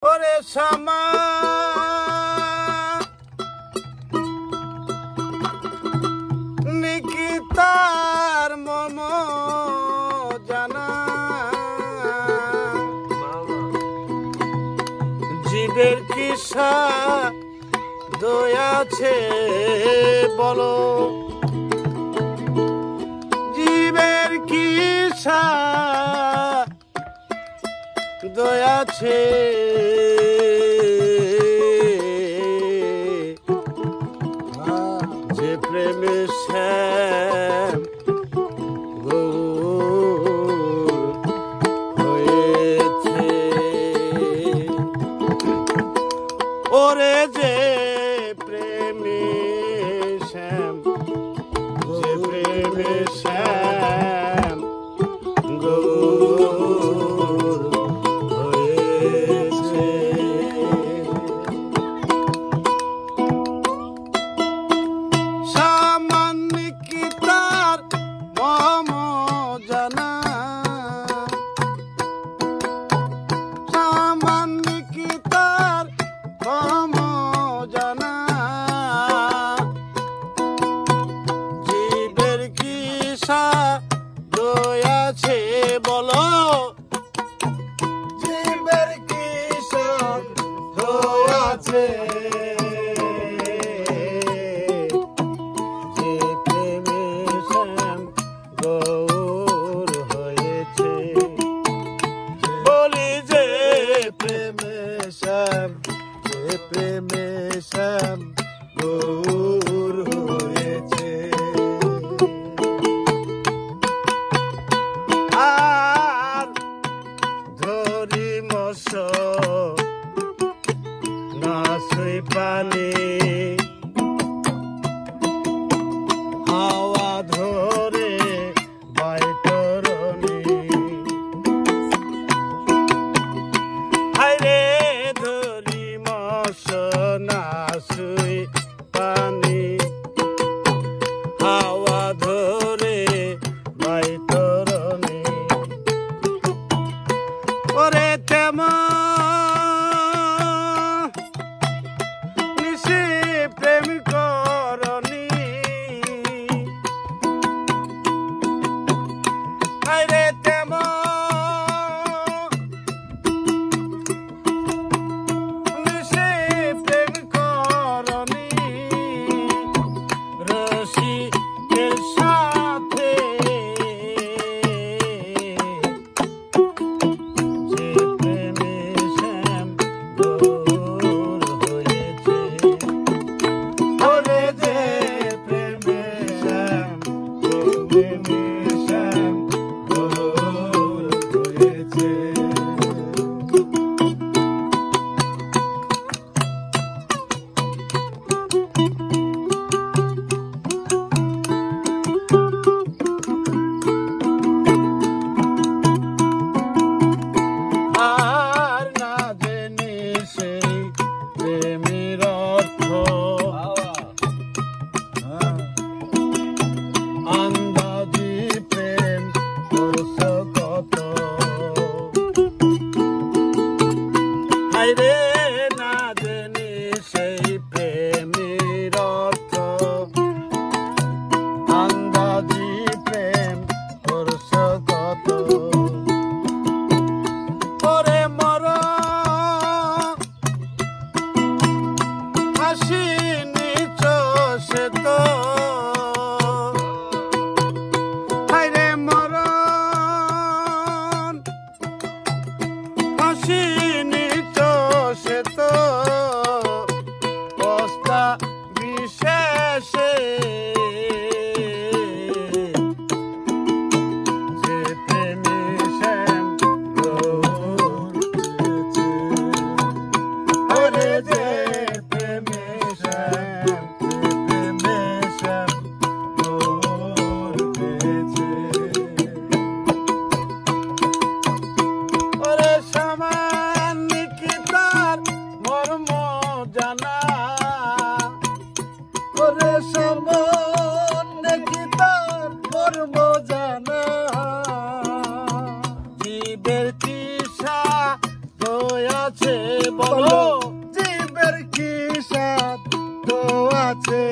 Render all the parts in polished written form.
ওরে শ্যামা নিকিতার মন জানা জীবের কিসা দয়াছে বলো জীবের কিসা দয়াছে যে প্রেমে শ্যাম হয়েছে ওরে যে প্রেমে শ্যাম যে প্রেমে শ্যাম দয়াছে বলো জীবের কিসব দয়াছে যে প্রেমে শ্যাম গৌর হয়েছে বলি যে প্রেমে শ্যাম গৌর হয়েছে আর ধরি মশ নাসই পানি হাওয়া ধরে বাইতরণী হায়রে ধরি মশ নাসই পানি হাওয়া ধরে বাইতরণী ওরে তেমন নিশি প্রেম করনি আরে তেমন নিশি প্রেম করনি রসিকের সাথে না জানি সেই প্রেমের অর্থ আন্দাজি প্রেম করছ কত ওরে মর হাসি নিচ সে তো হায়রে মর হাসি নিচ বলো জীবের কি সাথ তো আছে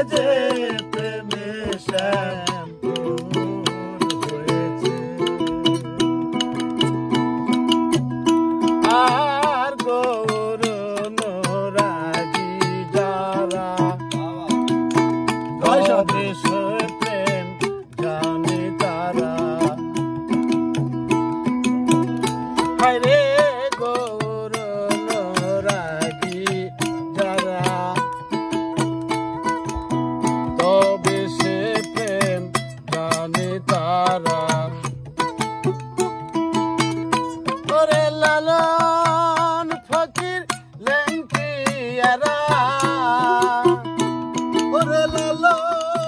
যে প্রেমে শ্যামপুর হয়েছে আর গৌর নোরাগি যারা দেশ প্রেম জানে তারা হায়রে গৌর নোরাগি যারা তবে সে প্রেম জানে তারা ওরে লালন ফকির লেঙ্কিয়ারা ওরে লালন